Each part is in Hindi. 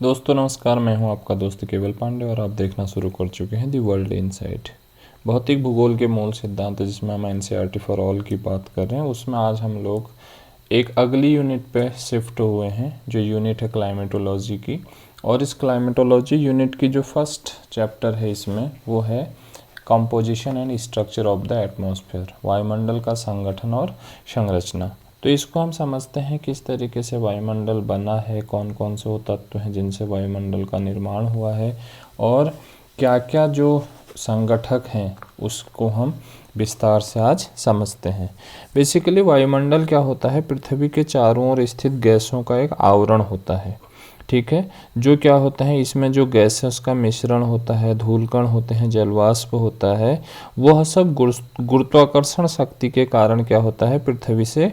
दोस्तों नमस्कार, मैं हूं आपका दोस्त केवल पांडे और आप देखना शुरू कर चुके हैं दी वर्ल्ड इनसाइट। भौतिक भूगोल के मूल सिद्धांत जिसमें हम एनसीईआरटी फॉर ऑल की बात कर रहे हैं, उसमें आज हम लोग एक अगली यूनिट पे शिफ्ट हुए हैं जो यूनिट है क्लाइमेटोलॉजी की। और इस क्लाइमेटोलॉजी यूनिट की जो फर्स्ट चैप्टर है इसमें वो है composition and structure of the atmosphere, वायुमंडल का संगठन और संरचना। तो इसको हम समझते हैं किस तरीके से वायुमंडल बना है, कौन कौन से वो तत्व हैं जिनसे वायुमंडल का निर्माण हुआ है और क्या क्या जो संगठक हैं उसको हम विस्तार से आज समझते हैं। बेसिकली वायुमंडल क्या होता है, पृथ्वी के चारों ओर स्थित गैसों का एक आवरण होता है। ठीक है, जो क्या होता है इसमें जो गैसेस का मिश्रण होता है, धूलकण होते हैं, जलवाष्प होता है, वह सब गुरुत्वाकर्षण शक्ति के कारण क्या होता है पृथ्वी से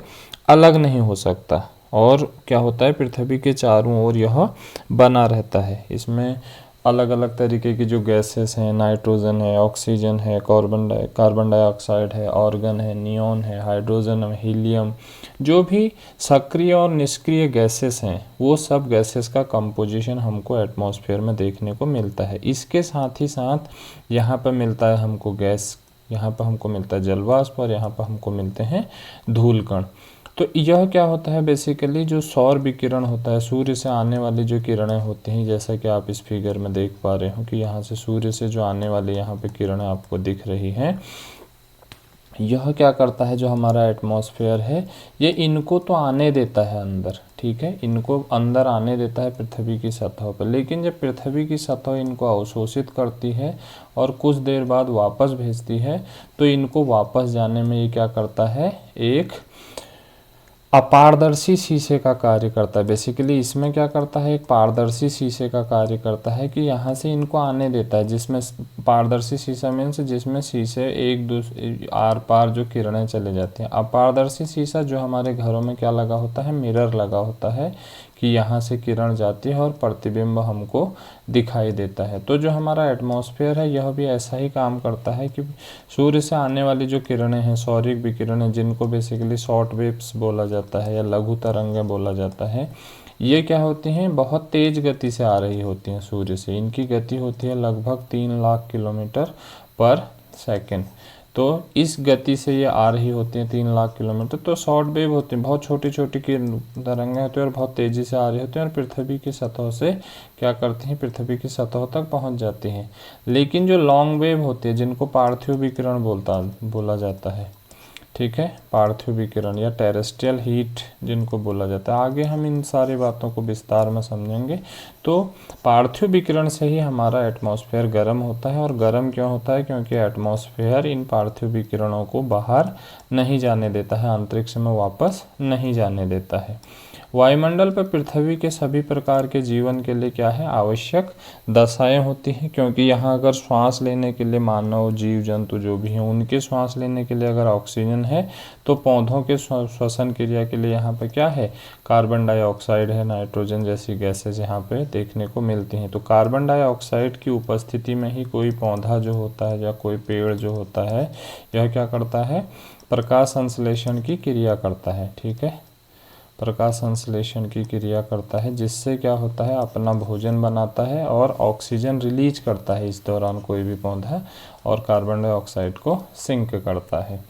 अलग नहीं हो सकता और क्या होता है पृथ्वी के चारों ओर यह बना रहता है। इसमें अलग अलग तरीके की जो गैसेस हैं, नाइट्रोजन है, ऑक्सीजन है, कार्बन डाइऑक्साइड है, ऑर्गन है, नियॉन है, हाइड्रोजन है, हीलियम, जो भी सक्रिय और निष्क्रिय गैसेस हैं वो सब गैसेस का कंपोजिशन हमको एटमॉस्फेयर में देखने को मिलता है। इसके साथ ही साथ यहाँ पर मिलता है हमको गैस, यहाँ पर हमको मिलता है जलवाष्प और यहाँ पर हमको मिलते हैं धूलकण। तो यह क्या होता है, बेसिकली जो सौर विकिरण होता है, सूर्य से आने वाली जो किरणें होती हैं, जैसा कि आप इस फिगर में देख पा रहे हो कि यहाँ से सूर्य से जो आने वाली यहाँ पे किरणें आपको दिख रही हैं, यह क्या करता है जो हमारा एटमॉस्फेयर है ये इनको तो आने देता है अंदर। ठीक है, इनको अंदर आने देता है पृथ्वी की सतह पर, लेकिन जब पृथ्वी की सतह इनको अवशोषित करती है और कुछ देर बाद वापस भेजती है तो इनको वापस जाने में ये क्या करता है, एक अपारदर्शी शीशे का कार्य करता है। बेसिकली इसमें क्या करता है, एक पारदर्शी शीशे का कार्य करता है कि यहाँ से इनको आने देता है, जिसमें पारदर्शी शीशा मीन्स जिसमें शीशे एक दूसरे आर पार जो किरणें चले जाती हैं। अपारदर्शी शीशा जो हमारे घरों में क्या लगा होता है, मिरर लगा होता है कि यहाँ से किरण जाती है और प्रतिबिंब हमको दिखाई देता है। तो जो हमारा एटमॉस्फेयर है यह भी ऐसा ही काम करता है कि सूर्य से आने वाली जो किरणें हैं, सौरिक विकिरणें, जिनको बेसिकली शॉर्ट वेव्स बोला जाता है या लघु तरंगें बोला जाता है, ये क्या होती हैं, बहुत तेज गति से आ रही होती हैं सूर्य से। इनकी गति होती है लगभग 3 लाख किलोमीटर पर सेकेंड। तो इस गति से ये आ रही होती हैं 3 लाख किलोमीटर। तो शॉर्ट वेव होती हैं, बहुत छोटी छोटी की तरंगें होती हैं और बहुत तेज़ी से आ रही होती हैं और पृथ्वी की सतह से क्या करती हैं, पृथ्वी की सतह तक पहुंच जाती हैं। लेकिन जो लॉन्ग वेव होती है जिनको पार्थिव विकिरण बोला जाता है, ठीक है, पार्थिव विकिरण या टेरेस्ट्रियल हीट जिनको बोला जाता है, आगे हम इन सारी बातों को विस्तार में समझेंगे। तो पार्थिव विकिरण से ही हमारा एटमॉस्फेयर गर्म होता है। और गर्म क्यों होता है, क्योंकि एटमॉस्फेयर इन पार्थिव विकिरणों को बाहर नहीं जाने देता है, अंतरिक्ष में वापस नहीं जाने देता है। वायुमंडल पर पृथ्वी के सभी प्रकार के जीवन के लिए क्या है, आवश्यक दशाएं होती हैं, क्योंकि यहाँ अगर श्वास लेने के लिए मानव, जीव जंतु जो भी हैं उनके श्वास लेने के लिए अगर ऑक्सीजन है तो पौधों के श्वसन क्रिया के लिए यहाँ पे क्या है, कार्बन डाइऑक्साइड है, नाइट्रोजन जैसी गैसेज यहाँ पे देखने को मिलती हैं। तो कार्बन डाइऑक्साइड की उपस्थिति में ही कोई पौधा जो होता है या कोई पेड़ जो होता है यह क्या करता है, प्रकाश संश्लेषण की क्रिया करता है। ठीक है, प्रकाश संश्लेषण की क्रिया करता है, जिससे क्या होता है, अपना भोजन बनाता है और ऑक्सीजन रिलीज करता है इस दौरान कोई भी पौधा, और कार्बन डाइऑक्साइड को सिंक करता है।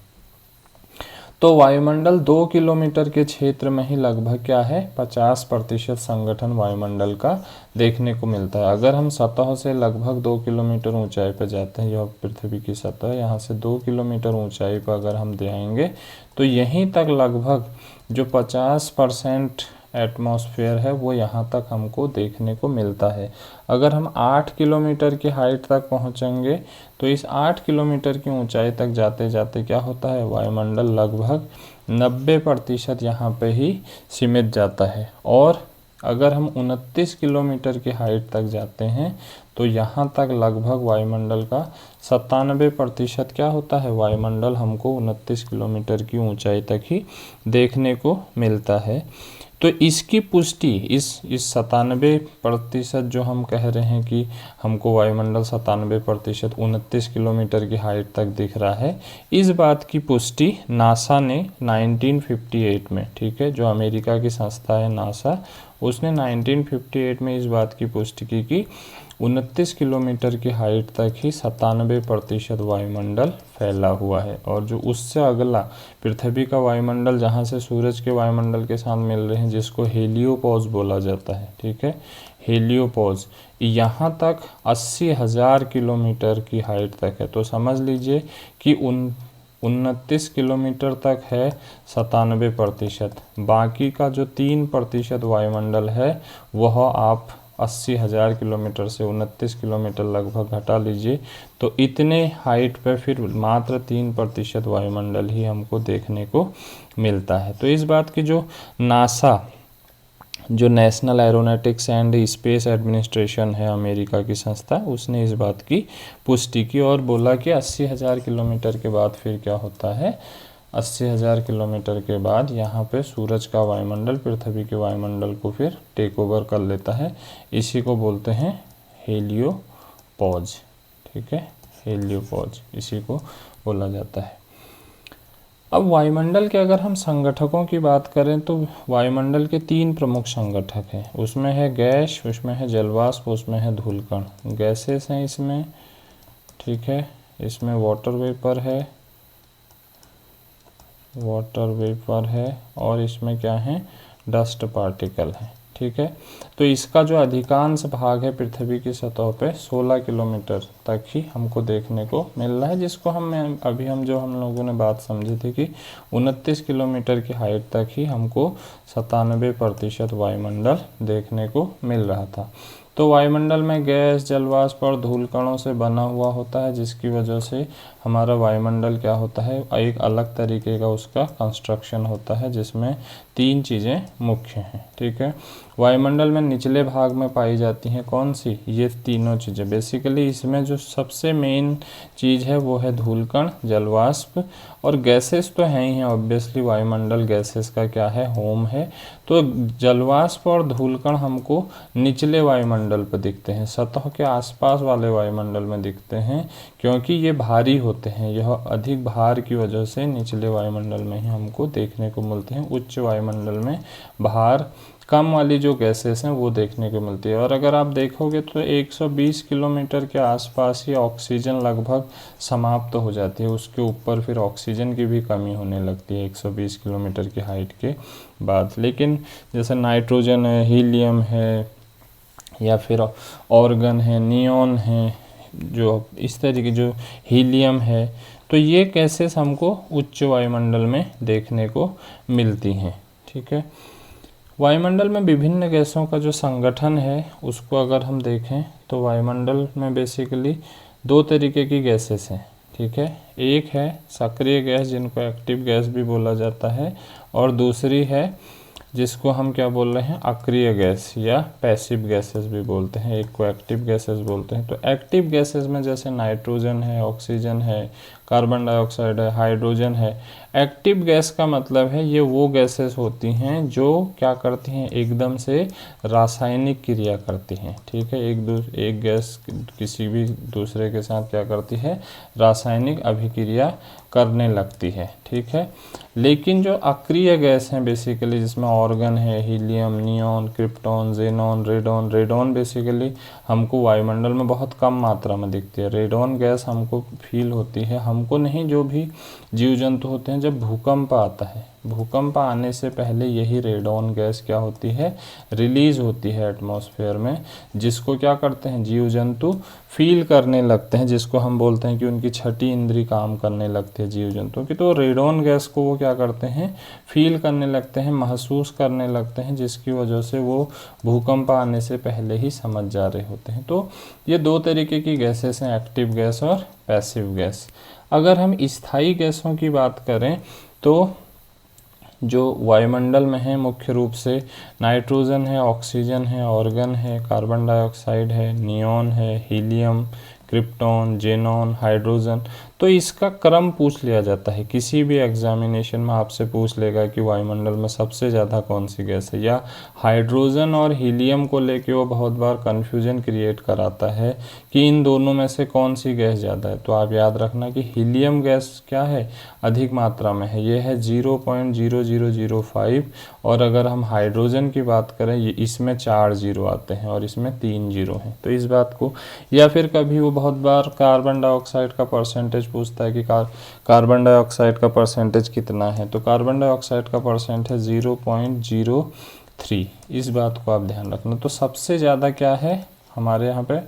तो वायुमंडल 2 किलोमीटर के क्षेत्र में ही लगभग क्या है, 50% संगठन वायुमंडल का देखने को मिलता है। अगर हम सतह से लगभग 2 किलोमीटर ऊंचाई पर जाते हैं, यह पृथ्वी की सतह, यहाँ से 2 किलोमीटर ऊंचाई पर अगर हम जाएंगे तो यहीं तक लगभग जो 50% एटमॉस्फेयर है वो यहाँ तक हमको देखने को मिलता है। अगर हम 8 किलोमीटर की हाइट तक पहुँचेंगे तो इस 8 किलोमीटर की ऊंचाई तक जाते जाते क्या होता है, वायुमंडल लगभग 90% यहाँ पे ही सीमित जाता है। और अगर हम 29 किलोमीटर की हाइट तक जाते हैं तो यहाँ तक लगभग वायुमंडल का 97% क्या होता है, वायुमंडल हमको 29 किलोमीटर की ऊंचाई तक ही देखने को मिलता है। तो इसकी पुष्टि इस 97% जो हम कह रहे हैं कि हमको वायुमंडल 97% 29 किलोमीटर की हाइट तक दिख रहा है, इस बात की पुष्टि नासा ने 1958 में, ठीक है, जो अमेरिका की संस्था है नासा, उसने 1958 में इस बात की पुष्टि की कि 29 किलोमीटर की हाइट तक ही 97% वायुमंडल फैला हुआ है, और जो उससे अगला पृथ्वी का वायुमंडल जहाँ से सूरज के वायुमंडल के साथ मिल रहे हैं, जिसको हेलियोपॉज बोला जाता है, ठीक है, हेलियोपॉज, यहाँ तक 80,000 किलोमीटर की हाइट तक है। तो समझ लीजिए कि 29 किलोमीटर तक है 97%, बाकी का जो 3% वायुमंडल है वह आप 80,000 किलोमीटर से 29 किलोमीटर लगभग घटा लीजिए, तो इतने हाइट पर फिर मात्र 3% वायुमंडल ही हमको देखने को मिलता है। तो इस बात की जो नासा, जो national aeronautics and space administration है, अमेरिका की संस्था, उसने इस बात की पुष्टि की और बोला कि 80,000 किलोमीटर के बाद फिर क्या होता है, 80,000 किलोमीटर के बाद यहाँ पे सूरज का वायुमंडल पृथ्वी के वायुमंडल को फिर टेक ओवर कर लेता है। इसी को बोलते हैं हेलियोपॉज, ठीक है, हेलियोपॉज इसी को बोला जाता है। अब वायुमंडल के अगर हम संगठकों की बात करें तो वायुमंडल के 3 प्रमुख संगठक हैं, उसमें है गैस, उसमें है जलवाष्प, उसमें है धूलकण। गैसेस हैं इसमें, ठीक है, इसमें वाटर वेपर है और इसमें क्या है, डस्ट पार्टिकल है, ठीक है। तो इसका जो अधिकांश भाग है पृथ्वी की सतह पे 16 किलोमीटर तक ही हमको देखने को मिल रहा है, जिसको हम लोगों ने बात समझी थी कि 29 किलोमीटर की हाइट तक ही हमको 97% वायुमंडल देखने को मिल रहा था। तो वायुमंडल में गैस, जलवाष्प और धूलकणों से बना हुआ होता है, जिसकी वजह से हमारा वायुमंडल क्या होता है, एक अलग तरीके का उसका कंस्ट्रक्शन होता है, जिसमें 3 चीज़ें मुख्य हैं, ठीक है। वायुमंडल में निचले भाग में पाई जाती हैं कौन सी, ये तीनों चीज़ें। बेसिकली इसमें जो सबसे मेन चीज़ है वो है धूलकण, जलवाष्प और गैसेस तो हैं ही हैं, ऑब्वियसली वायुमंडल गैसेस का क्या है, होम है। तो जलवाष्प और धूलकण हमको निचले वायुमंडल पर दिखते हैं, सतह के आसपास वाले वायुमंडल में दिखते हैं, क्योंकि ये भारी होते हैं, यह अधिक भार की वजह से निचले वायुमंडल में ही हमको देखने को मिलते हैं। उच्च वायुमंडल में भार कम वाली जो गैसेस हैं वो देखने को मिलती है। और अगर आप देखोगे तो 120 किलोमीटर के आसपास ही ऑक्सीजन लगभग समाप्त हो जाती है, उसके ऊपर फिर ऑक्सीजन की भी कमी होने लगती है 120 किलोमीटर की हाइट के बाद। लेकिन जैसे नाइट्रोजन है, हीलियम है, या फिर ऑर्गन है, नियॉन है, जो इस तरीके जो हीलियम है, तो ये गैसेस हमको उच्च वायुमंडल में देखने को मिलती हैं, ठीक है। वायुमंडल में विभिन्न गैसों का जो संगठन है उसको अगर हम देखें तो वायुमंडल में बेसिकली 2 तरीके की गैसेस हैं, ठीक है। एक है सक्रिय गैस, जिनको एक्टिव गैस भी बोला जाता है, और दूसरी है जिसको हम क्या बोल रहे हैं, अक्रिय गैस या पैसिव गैसेस भी बोलते हैं, एक को एक्टिव गैसेस बोलते हैं। तो एक्टिव गैसेस में जैसे नाइट्रोजन है, ऑक्सीजन है, कार्बन डाइऑक्साइड है, हाइड्रोजन है। एक्टिव गैस का मतलब है ये वो गैसेस होती हैं जो क्या करती हैं, एकदम से रासायनिक क्रिया करती हैं, ठीक है। एक गैस किसी भी दूसरे के साथ क्या करती है, रासायनिक अभिक्रिया करने लगती है, ठीक है। लेकिन जो अक्रिय गैस हैं बेसिकली, जिसमें ऑर्गन है, helium, neon, krypton, xenon, radon. Radon basically हमको वायुमंडल में बहुत कम मात्रा में दिखती है। रेडॉन गैस हमको फील होती है, हमको नहीं, जो भी जीव जंतु होते हैं, जब भूकंप आता है, भूकंप आने से पहले यही रेडॉन गैस क्या होती है, रिलीज होती है एटमॉस्फेयर में, जिसको क्या करते हैं जीव जंतु फील करने लगते हैं, जिसको हम बोलते हैं कि उनकी छठी इंद्री काम करने लगती है जीव जंतुओं की। तो रेडॉन गैस को वो क्या करते हैं, फील करने लगते हैं, महसूस करने लगते हैं, जिसकी वजह से वो भूकंप आने से पहले ही समझ जा रहे होते हैं। तो ये 2 तरीके की गैसेस हैं, एक्टिव गैस और पैसिव गैस। अगर हम स्थायी गैसों की बात करें तो जो वायुमंडल में है मुख्य रूप से नाइट्रोजन है, ऑक्सीजन है, ऑर्गन है, कार्बन डाइऑक्साइड है, नियॉन है, हीलियम, क्रिप्टॉन, जेनॉन, हाइड्रोजन। तो इसका क्रम पूछ लिया जाता है, किसी भी एग्जामिनेशन में आपसे पूछ लेगा कि वायुमंडल में सबसे ज़्यादा कौन सी गैस है, या हाइड्रोजन और हीलियम को लेके वो बहुत बार कन्फ्यूजन क्रिएट कराता है कि इन दोनों में से कौन सी गैस ज़्यादा है। तो आप याद रखना कि हीलियम गैस क्या है, अधिक मात्रा में है, ये है 0.0005। और अगर हम हाइड्रोजन की बात करें, ये इसमें 4 जीरो आते हैं और इसमें 3 जीरो हैं। तो इस बात को, या फिर कभी वो बहुत बार कार्बन डाइऑक्साइड का परसेंटेज पूछता है कि कार्बन डाइऑक्साइड का परसेंटेज कितना है। तो कार्बन डाइऑक्साइड का परसेंट है 0.03। इस बात को आप ध्यान रखना। तो सबसे ज़्यादा क्या है हमारे यहाँ पे,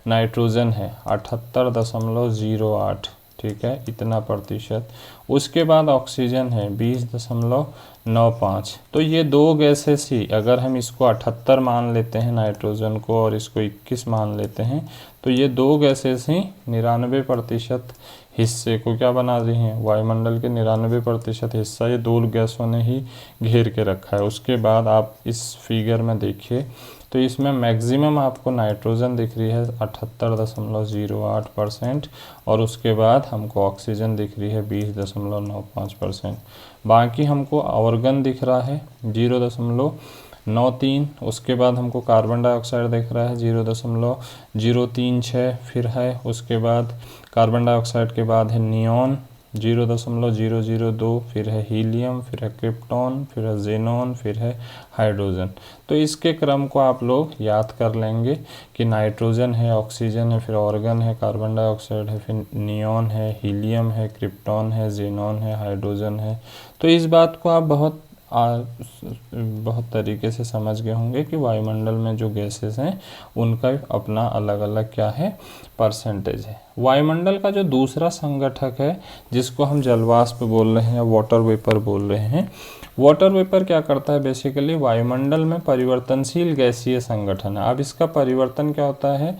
नाइट्रोजन है 78.08, ठीक है, इतना प्रतिशत। उसके बाद ऑक्सीजन है 20.95। तो ये दो गैसेस ही, अगर हम इसको 78 मान लेते हैं नाइट्रोजन को और इसको 21 मान लेते हैं, तो ये दो गैसेस ही 99% हिस्से को क्या बना रही हैं, वायुमंडल के 99% हिस्सा ये दो गैसों ने ही घेर के रखा है। उसके बाद आप इस फिगर में देखिए तो इसमें मैक्सिमम आपको नाइट्रोजन दिख रही है 78.08%, और उसके बाद हमको ऑक्सीजन दिख रही है 20.95%। बाकी हमको ऑर्गन दिख रहा है 0.93। उसके बाद हमको कार्बन डाइऑक्साइड दिख रहा है 0.036 फिर है। उसके बाद कार्बन डाइऑक्साइड के बाद है नियॉन 0.002, फिर है हीलियम, फिर है क्रिप्टॉन, फिर है जेनॉन, फिर है हाइड्रोजन। तो इसके क्रम को आप लोग याद कर लेंगे कि नाइट्रोजन है, ऑक्सीजन है, फिर ऑर्गन है, कार्बन डाइऑक्साइड है, फिर नियॉन है, हीलियम है, क्रिप्टॉन है, जेनॉन है, हाइड्रोजन है। तो इस बात को आप बहुत तरीके से समझ गए होंगे कि वायुमंडल में जो गैसेस हैं उनका अपना अलग अलग क्या है, परसेंटेज है। वायुमंडल का जो दूसरा संगठक है जिसको हम जलवाष्प बोल रहे हैं या वाटर वेपर बोल रहे हैं, वाटर वेपर क्या करता है, बेसिकली वायुमंडल में परिवर्तनशील गैसीय संगठन है। अब इसका परिवर्तन क्या होता है,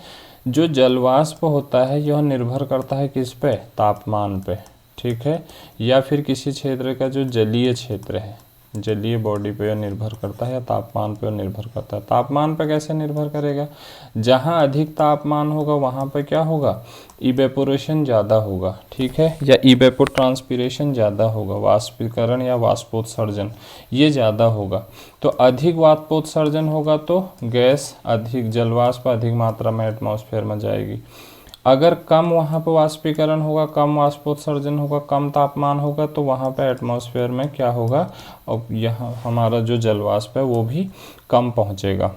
जो जलवाष्प होता है यह निर्भर करता है किस पे, तापमान पे, ठीक है, या फिर किसी क्षेत्र का जो जलीय क्षेत्र है, जलीय बॉडी पे निर्भर करता है या तापमान पे निर्भर करता है। तापमान पे कैसे निर्भर करेगा, जहाँ अधिक तापमान होगा वहाँ पे क्या होगा, इवेपोरेशन ज़्यादा होगा, ठीक है, या इवेपोट्रांसपिरेशन ज़्यादा होगा, वाष्पीकरण या वाष्पोत्सर्जन ये ज़्यादा होगा। तो अधिक वाष्पोत्सर्जन होगा तो गैस अधिक, जलवाष्प अधिक मात्रा में एटमॉस्फेयर में जाएगी। अगर कम वहाँ पर वाष्पीकरण होगा, कम वाष्पोत्सर्जन होगा, कम तापमान होगा, तो वहाँ पे एटमॉस्फेयर में क्या होगा, और यहाँ हमारा जो जलवाष्प है वो भी कम पहुँचेगा।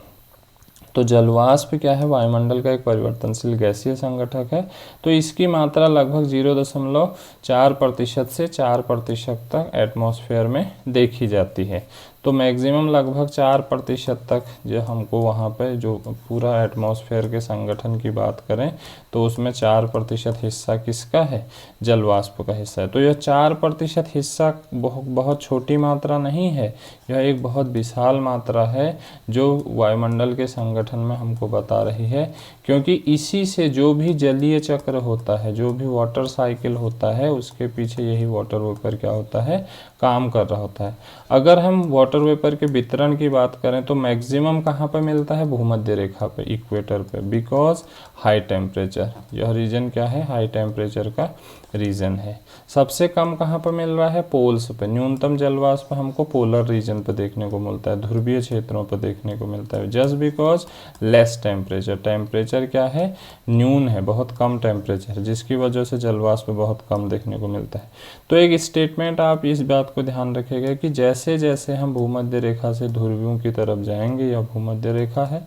तो जलवाष्प क्या है, वायुमंडल का एक परिवर्तनशील गैसीय संगठक है। तो इसकी मात्रा लगभग 0.4% से 4% तक एटमॉस्फेयर में देखी जाती है। तो मैक्सिमम लगभग 4% तक जो हमको वहाँ पे जो पूरा एटमॉस्फेयर के संगठन की बात करें तो उसमें 4% हिस्सा किसका है, जलवाष्प का हिस्सा है। तो यह 4% हिस्सा बहुत छोटी मात्रा नहीं है, यह एक बहुत विशाल मात्रा है जो वायुमंडल के संगठन में हमको बता रही है, क्योंकि इसी से जो भी जलीय चक्र होता है, जो भी वाटर साइकिल होता है, उसके पीछे यही वाटर वेपर क्या होता है, काम कर रहा होता है। अगर हम वाटर वेपर के वितरण की बात करें तो मैक्सिमम कहाँ पर मिलता है, भूमध्य रेखा पे, इक्वेटर पे, बिकॉज हाई टेम्परेचर, यह रीजन क्या है, हाई टेम्परेचर का रीजन है। सबसे कम कहाँ पर मिल रहा है, पोल्स पे। न्यूनतम जलवाष्प हमको पोलर रीजन पे देखने को मिलता है, ध्रुवीय क्षेत्रों पर देखने को मिलता है, just because less temperature, temperature क्या है, न्यून है, बहुत कम टेम्परेचर, जिसकी वजह से जलवाष्प बहुत कम देखने को मिलता है। तो एक स्टेटमेंट आप इस बात को ध्यान रखिएगा कि जैसे जैसे हम भूमध्य रेखा से ध्रुवियों की तरफ जाएंगे, या भूमध्य रेखा है,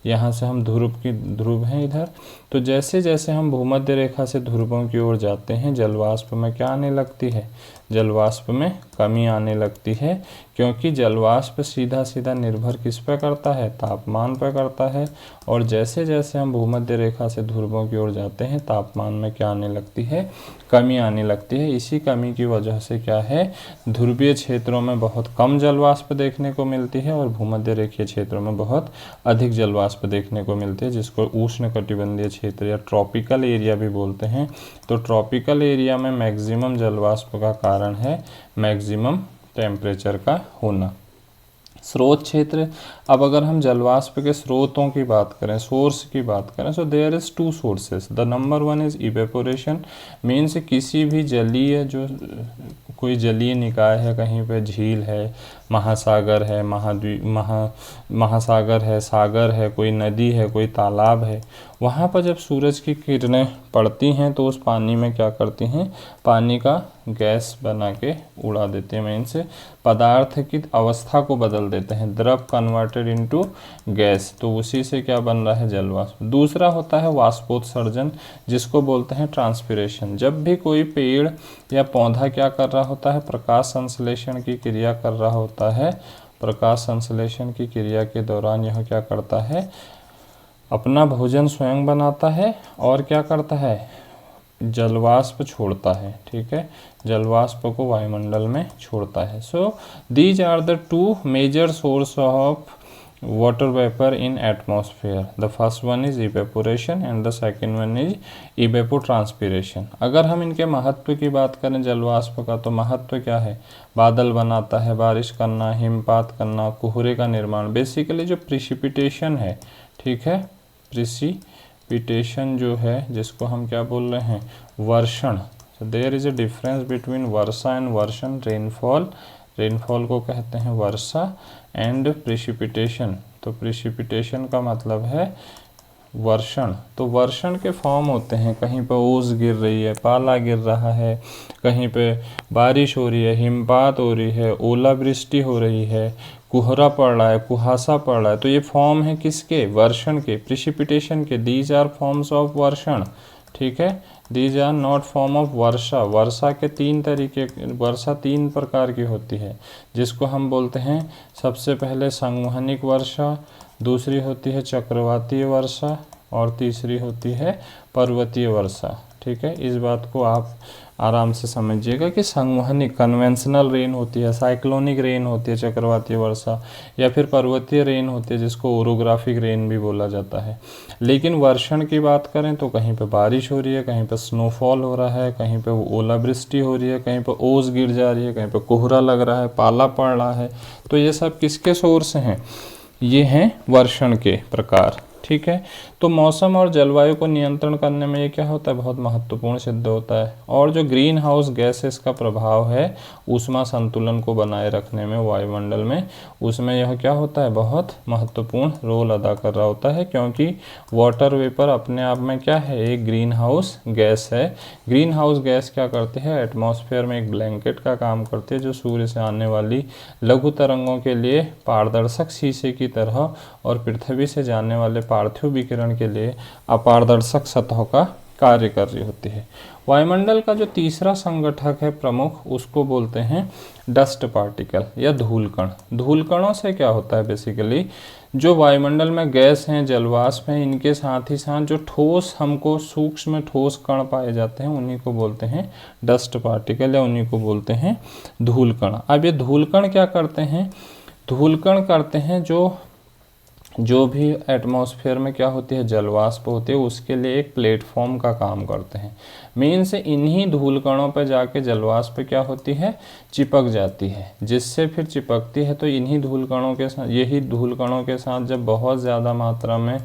यहाँ से हम ध्रुव हैं इधर, तो जैसे जैसे हम भूमध्य रेखा से ध्रुवों की ओर जाते हैं, जलवाष्प में क्या आने लगती है, जलवाष्प में कमी आने लगती है, क्योंकि जलवाष्प सीधा सीधा निर्भर किस पर करता है, तापमान पर करता है। और जैसे जैसे हम भूमध्य रेखा से ध्रुवों की ओर जाते हैं, तापमान में क्या आने लगती है, कमी आने लगती है। इसी कमी की वजह से क्या है, ध्रुवीय क्षेत्रों में बहुत कम जलवाष्प देखने को मिलती है और भूमध्य रेखीय क्षेत्रों में बहुत अधिक जलवाष्प देखने को मिलती है, जिसको उष्णकटिबंधीय क्षेत्र या ट्रॉपिकल एरिया भी बोलते हैं। तो ट्रॉपिकल एरिया में मैक्सिमम जलवाष्प का कारण है मैक्सिमम टेम्परेचर का होना। स्रोत क्षेत्र। अब अगर हम जलवाष्प के स्रोतों की बात करें, सोर्स की बात करें, so there is two sources. The number one is evaporation, means किसी भी जलीय जो कोई जलीय निकाय है, कहीं पे झील है, महासागर है, महासागर है, सागर है, कोई नदी है, कोई तालाब है, वहाँ पर जब सूरज की किरणें पड़ती हैं तो उस पानी में क्या करती हैं, पानी का गैस बना के उड़ा देते हैं, मीन्स पदार्थ की अवस्था को बदल देते हैं, द्रव कन्वर्टेड इनटू गैस, तो उसी से क्या बन रहा है, जलवाष्प। दूसरा होता है वाष्पोत्सर्जन, जिसको बोलते हैं ट्रांसपिरेशन। जब भी कोई पेड़ या पौधा क्या कर रहा होता है, प्रकाश संश्लेषण की क्रिया कर रहा होता है, प्रकाश संश्लेषण की क्रिया के दौरान यह क्या करता है, अपना भोजन स्वयं बनाता है और क्या करता है, जलवाष्प छोड़ता है, ठीक है, जलवाष्प को वायुमंडल में छोड़ता है। So these are the two major source of water vapour in atmosphere. The first one is evaporation and the second one is evapotranspiration. अगर हम इनके महत्व की बात करें जलवाष्प का, तो महत्व क्या है, बादल बनाता है, बारिश करना, हिमपात करना, कोहरे का निर्माण, बेसिकली जो प्रिसिपिटेशन है, ठीक है, प्रिसिपिटेशन जो है, जिसको हम क्या बोल रहे हैं, वर्षण। So there is a difference between वर्षा एंड वर्षण। रेनफॉल, रेनफॉल को कहते हैं वर्षा, एंड प्रिसिपिटेशन, तो प्रिसिपिटेशन का मतलब है वर्षण। तो वर्षण के फॉर्म होते हैं, कहीं पर ओस गिर रही है, पाला गिर रहा है, कहीं पे बारिश हो रही है, हिमपात हो रही है, ओलावृष्टि हो रही है, कोहरा पड़ रहा है, कुहासा पड़ रहा है, तो ये फॉर्म है किसके, वर्षण के, प्रिसिपिटेशन के। दीज आर फॉर्म्स ऑफ वर्षण, ठीक है, these are not form of वर्षा। वर्षा के तीन तरीके, वर्षा तीन प्रकार की होती है, जिसको हम बोलते हैं सबसे पहले संवहनिक वर्षा, दूसरी होती है चक्रवातीय वर्षा, और तीसरी होती है पर्वतीय वर्षा, ठीक है। इस बात को आप आराम से समझिएगा कि संवहनिक कन्वेंशनल रेन होती है, साइक्लोनिक रेन होती है चक्रवातीय वर्षा, या फिर पर्वतीय रेन होती है जिसको ओरोग्राफिक रेन भी बोला जाता है। लेकिन वर्षण की बात करें तो कहीं पे बारिश हो रही है, कहीं पे स्नोफॉल हो रहा है, कहीं पे ओलावृष्टि हो रही है, कहीं पे ओस गिर जा रही है, कहीं पे कोहरा लग रहा है, पाला पड़ रहा है, तो ये सब किसके सोर्स हैं, ये हैं वर्षण के प्रकार, ठीक है। तो मौसम और जलवायु को नियंत्रण करने में ये क्या होता है, बहुत महत्वपूर्ण सिद्ध होता है। और जो ग्रीन हाउस गैसेस का प्रभाव है ऊष्मा संतुलन को बनाए रखने में वायुमंडल में, उसमें यह क्या होता है, बहुत महत्वपूर्ण रोल अदा कर रहा होता है, क्योंकि वाटर वेपर अपने आप में क्या है, एक ग्रीन हाउस गैस है। ग्रीन हाउस गैस क्या करती है, एटमॉस्फेयर में एक ब्लैंकेट का काम करती है, जो सूर्य से आने वाली लघु तरंगों के लिए पारदर्शक शीशे की तरह और पृथ्वी से जाने वाले पार्थिव विकिरण के लिए अपारदर्शक सतहों का कार्य कर रही होती है। वायुमंडल का जो तीसरा संगठक है प्रमुख, उसको बोलते हैं डस्ट पार्टिकल या धूलकण। धूलकणों से क्या होता है, बेसिकली जो वायुमंडल में गैस हैं, जलवाष्प हैं, इनके साथ ही साथ जो ठोस, हमको सूक्ष्म ठोस कण पाए जाते हैं, उन्हीं को बोलते हैं डस्ट पार्टिकल, या उन्हीं को बोलते हैं धूलकण। अब ये धूलकण क्या करते हैं, धूलकण करते हैं जो भी एटमॉस्फेयर में क्या होती है, जलवाष्प होती है, उसके लिए एक प्लेटफॉर्म का काम करते हैं। मेन से इन्हीं धूलकणों पर जाके जलवाष्प क्या होती है, चिपक जाती है। जिससे फिर चिपकती है तो इन्हीं धूलकणों के साथ, यही धूलकणों के साथ जब बहुत ज़्यादा मात्रा में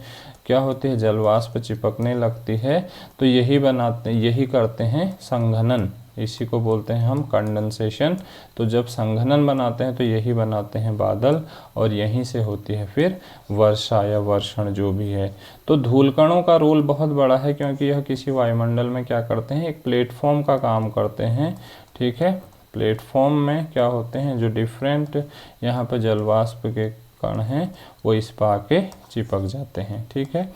क्या होती है, जलवाष्प चिपकने लगती है, तो यही करते हैं संघनन, इसी को बोलते हैं हम कंडेंसेशन। तो जब संघनन बनाते हैं तो यही बनाते हैं बादल, और यहीं से होती है फिर वर्षा या वर्षण जो भी है। तो धूलकणों का रोल बहुत बड़ा है, क्योंकि यह किसी वायुमंडल में क्या करते हैं, एक प्लेटफॉर्म का काम करते हैं, ठीक है। प्लेटफॉर्म में क्या होते हैं, जो डिफरेंट यहाँ पर जलवाष्प के कण हैं वो इस पर आके चिपक जाते हैं, ठीक है।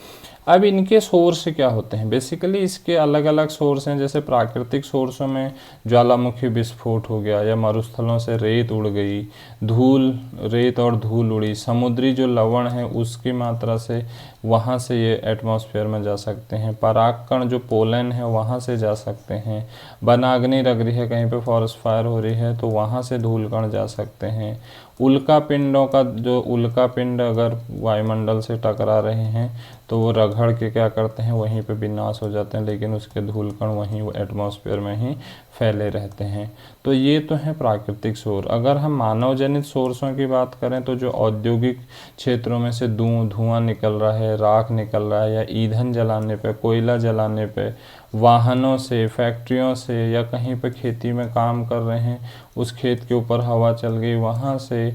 अब इनके सोर्स क्या होते हैं, बेसिकली इसके अलग अलग सोर्स हैं। जैसे प्राकृतिक सोर्सों में ज्वालामुखी विस्फोट हो गया, या मरुस्थलों से रेत उड़ गई, रेत और धूल उड़ी, समुद्री जो लवण है उसकी मात्रा से वहाँ से ये एटमॉस्फेयर में जा सकते हैं, परागकण जो पोलन है वहाँ से जा सकते हैं, वनाग्नि लग रही है, कहीं पे फॉरेस्ट फायर हो रही है तो वहाँ से धूलकण जा सकते हैं। उल्का पिंडों का जो उल्का पिंड अगर अगर वायुमंडल से टकरा रहे हैं तो वो रगड़ के क्या करते हैं, वहीं पे विनाश हो जाते हैं, लेकिन उसके धूलकण वहीं एटमॉस्फेयर में ही फैले रहते हैं। तो ये तो है प्राकृतिक शोर। अगर हम मानव जनित सोर्सों की बात करें तो जो औद्योगिक क्षेत्रों में से धुआं निकल रहा है, राख निकल रहा है, या ईंधन जलाने पे, कोयला जलाने पे, वाहनों से, फैक्ट्रियों से, या कहीं पे खेती में काम कर रहे हैं उस खेत के ऊपर हवा चल गई वहाँ से,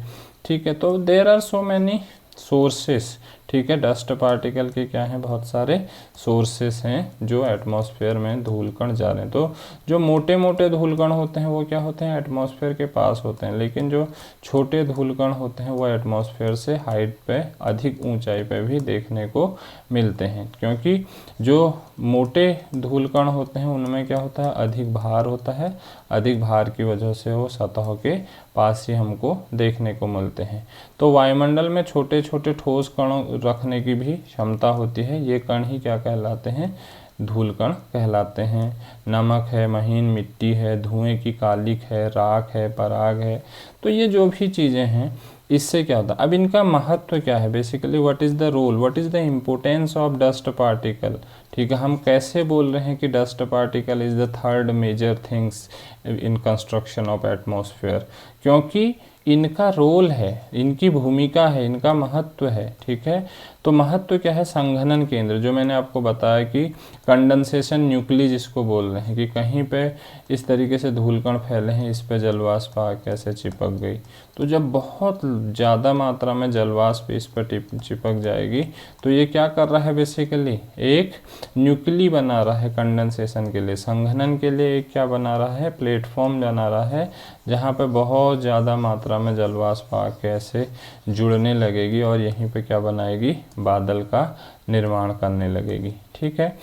ठीक है। तो there are so many sources, ठीक है। डस्ट पार्टिकल के क्या हैं, बहुत सारे सोर्सेस हैं जो एटमॉस्फेयर में धूलकण जा रहे हैं। तो जो मोटे मोटे धूलकण होते हैं वो क्या होते हैं, एटमॉस्फेयर के पास होते हैं, लेकिन जो छोटे धूलकण होते हैं वो एटमॉस्फेयर से हाइट पे, अधिक ऊंचाई पे भी देखने को मिलते हैं, क्योंकि जो मोटे धूलकण होते हैं उनमें क्या होता है, अधिक भार होता है। अधिक भार की वजह से वो सतह के पास ही हमको देखने को मिलते हैं। तो वायुमंडल में छोटे छोटे ठोस कणों रखने की भी क्षमता होती है। ये कण ही क्या कहलाते हैं, धूलकण कहलाते हैं। नमक है, महीन मिट्टी है, धुएं की कालिक है, राख है, पराग है, तो ये जो भी चीज़ें हैं इससे क्या होता है। अब इनका महत्व क्या है, basically what is the role, what is the importance of dust particle, ठीक है। हम कैसे बोल रहे हैं कि dust particle is the third major things in construction of atmosphere, क्योंकि इनका रोल है, इनकी भूमिका है, इनका महत्व है, ठीक है। तो महत्व क्या है, संघनन केंद्र, जो मैंने आपको बताया कि कंडेंसेशन न्यूक्ली जिसको बोल रहे हैं, कि कहीं पे इस तरीके से धूलकण फैले हैं, इस पे जलवाष्प आके ऐसे चिपक गई। तो जब बहुत ज़्यादा मात्रा में जलवाष्प इस पर चिपक जाएगी तो ये क्या कर रहा है, बेसिकली एक न्यूक्ली बना रहा है कंडेंसेशन के लिए, संघनन के लिए एक क्या बना रहा है, प्लेटफॉर्म बना रहा है, जहाँ पे बहुत ज़्यादा मात्रा में जलवाष्प आके ऐसे जुड़ने लगेगी और यहीं पे क्या बनाएगी, बादल का निर्माण करने लगेगी, ठीक है।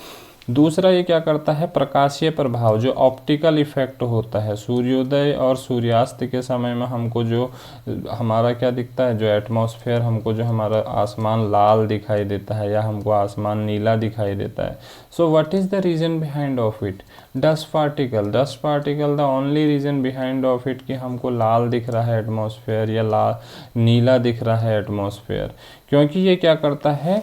दूसरा ये क्या करता है, प्रकाशीय प्रभाव, जो ऑप्टिकल इफेक्ट होता है, सूर्योदय और सूर्यास्त के समय में हमको जो हमारा क्या दिखता है, जो एटमॉस्फेयर हमको जो हमारा आसमान लाल दिखाई देता है या हमको आसमान नीला दिखाई देता है। So what is the reason behind of it, dust particle, dust particle the only reason behind of it कि हमको लाल दिख रहा है एटमॉस्फेयर या नीला दिख रहा है एटमॉस्फेयर, क्योंकि ये क्या करता है,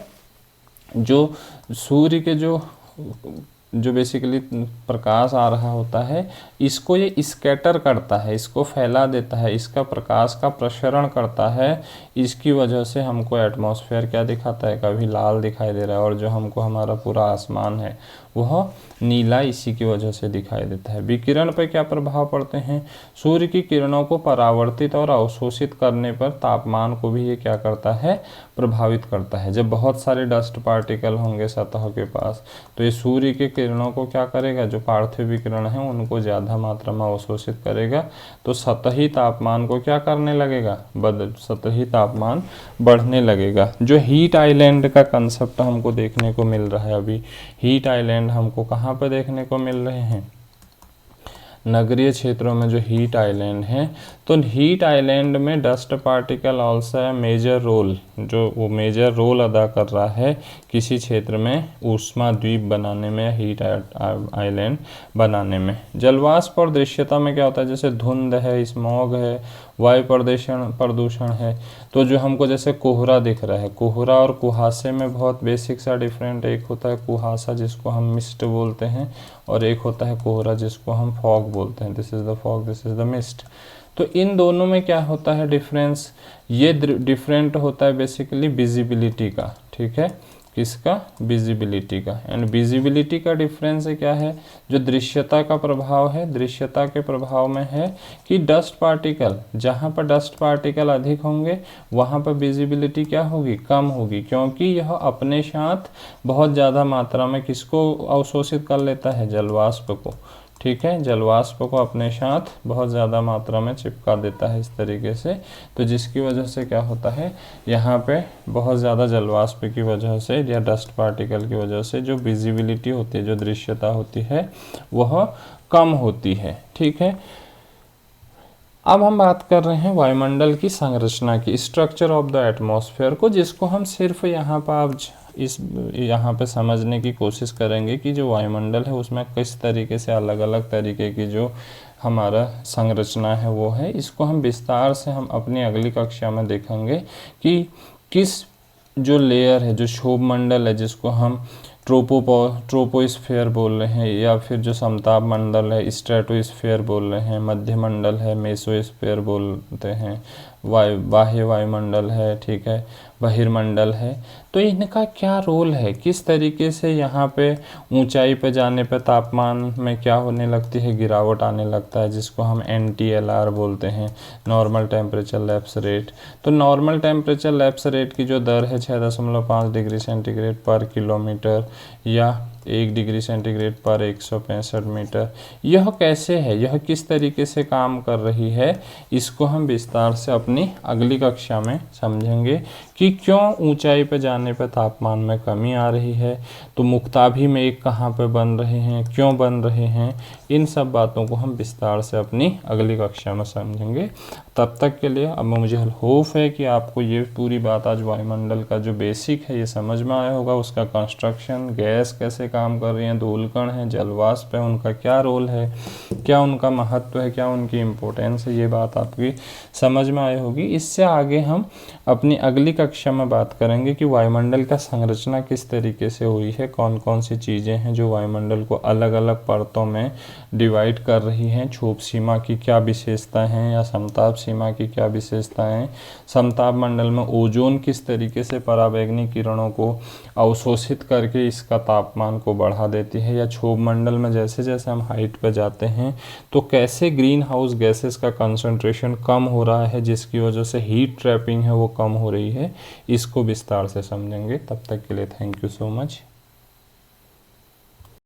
जो सूर्य के जो बेसिकली प्रकाश आ रहा होता है इसको ये स्कैटर करता है, इसको फैला देता है, इसका प्रकाश का प्रसरण करता है। इसकी वजह से हमको एटमॉस्फेयर क्या दिखाता है, कभी लाल दिखाई दे रहा है और जो हमको हमारा पूरा आसमान है वह नीला इसी की वजह से दिखाई देता है। विकिरण पर क्या प्रभाव पड़ते हैं, सूर्य की किरणों को परावर्तित और अवशोषित करने पर तापमान को भी ये क्या करता है, प्रभावित करता है। जब बहुत सारे डस्ट पार्टिकल होंगे सतह के पास तो ये सूर्य के किरणों को क्या करेगा, जो पार्थिव विकिरण है उनको ज़्यादा मात्रा में अवशोषित करेगा, तो सतही तापमान को क्या करने लगेगा, सतही तापमान बढ़ने लगेगा। जो हीट आइलैंड का कंसेप्ट हमको देखने को मिल रहा है, अभी हीट आइलैंड हमको कहाँ पर देखने को मिल रहे हैं, नगरीय क्षेत्रों में जो हीट आइलैंड हैं, तो हीट आइलैंड में dust particle also major role, जो वो मेजर रोल अदा कर रहा है किसी क्षेत्र में ऊष्मा द्वीप बनाने में, हीट आइलैंड बनाने में। जलवाष्प और दृश्यता में क्या होता है, जैसे धुंध है, स्मॉग है, वायु प्रदूषण है, तो जो हमको जैसे कोहरा दिख रहा है, कोहरा और कुहासे में बहुत बेसिक सा डिफरेंट, एक होता है कुहासा जिसको हम मिस्ट बोलते हैं और एक होता है कोहरा जिसको हम फॉग बोलते हैं, this is the fog, this is the mist. तो इन दोनों में क्या होता है डिफरेंस, ये डिफरेंट होता है बेसिकली विजिबिलिटी का, ठीक है, किसका, विजिबिलिटी का। एंड विजिबिलिटी का डिफरेंस क्या है, जो दृश्यता का प्रभाव है, दृश्यता के प्रभाव में है कि डस्ट पार्टिकल, जहाँ पर डस्ट पार्टिकल अधिक होंगे वहाँ पर विजिबिलिटी क्या होगी, कम होगी, क्योंकि यह अपने साथ बहुत ज़्यादा मात्रा में किसको अवशोषित कर लेता है, जलवाष्प को, ठीक है, जलवाष्प को अपने साथ बहुत ज़्यादा मात्रा में चिपका देता है इस तरीके से। तो जिसकी वजह से क्या होता है, यहाँ पे बहुत ज़्यादा जलवाष्प की वजह से या डस्ट पार्टिकल की वजह से जो विजिबिलिटी होती है, जो दृश्यता होती है वह कम होती है, ठीक है। अब हम बात कर रहे हैं वायुमंडल की संरचना की, स्ट्रक्चर ऑफ द एटमॉस्फेयर को, जिसको हम सिर्फ यहाँ पर यहाँ पे समझने की कोशिश करेंगे कि जो वायुमंडल है उसमें किस तरीके से अलग अलग तरीके की जो हमारा संरचना है वो है। इसको हम विस्तार से हम अपनी अगली कक्षा में देखेंगे कि किस जो लेयर है, जो क्षोभ मंडल है, जिसको हम ट्रोपोस्फीयर बोल रहे हैं, या फिर जो समताप मंडल है स्ट्रेटोस्फीयर बोल रहे हैं, मध्य मंडल है मेसोस्फीयर बोलते हैं, बाह्य वायुमंडल है, ठीक है, बहिर्मंडल है। तो इनका क्या रोल है, किस तरीके से यहाँ पे ऊंचाई पे जाने पे तापमान में क्या होने लगती है, गिरावट आने लगता है, जिसको हम NTLR बोलते हैं, नॉर्मल टेम्परेचर लैप्स रेट। तो नॉर्मल टेम्परेचर लैप्स रेट की जो दर है 6.5 डिग्री सेंटीग्रेड पर किलोमीटर या 1 डिग्री सेंटीग्रेड पर 165 मीटर, यह कैसे है, यह किस तरीके से काम कर रही है, इसको हम विस्तार से अपनी अगली कक्षा में समझेंगे कि क्यों ऊंचाई पर जाने पर तापमान में कमी आ रही है, तो मुक्ताभी में एक कहाँ पे बन रहे हैं, क्यों बन रहे हैं, इन सब बातों को हम विस्तार से अपनी अगली कक्षा में समझेंगे। तब तक के लिए अब मुझे होप है कि आपको ये पूरी बात आज वायुमंडल का जो बेसिक है ये समझ में आया होगा, उसका कंस्ट्रक्शन, गैस कैसे काम कर रही हैं, धूलकण है, जलवाष्प है, उनका क्या रोल है, क्या उनका महत्व है, क्या उनकी इम्पोर्टेंस है, ये बात आपकी समझ में आई होगी। इससे आगे हम अपनी अगली कक्षा में बात करेंगे कि वायुमंडल का संरचना किस तरीके से हुई है, कौन कौन सी चीज़ें हैं जो वायुमंडल को अलग अलग परतों में डिवाइड कर रही हैं, क्षोभ सीमा की क्या विशेषताएं हैं या समताप सीमा की क्या विशेषताएं हैं, समताप मंडल में ओजोन किस तरीके से पराबैंगनी किरणों को अवशोषित करके इसका तापमान को बढ़ा देती है, या क्षोभ मंडल में जैसे जैसे हम हाइट पर जाते हैं तो कैसे ग्रीन हाउस गैसेस का कंसंट्रेशन कम हो रहा है, जिसकी वजह से हीट ट्रैपिंग है वो कम हो रही है, इसको विस्तार से समझेंगे। तब तक के लिए थैंक यू सो मच।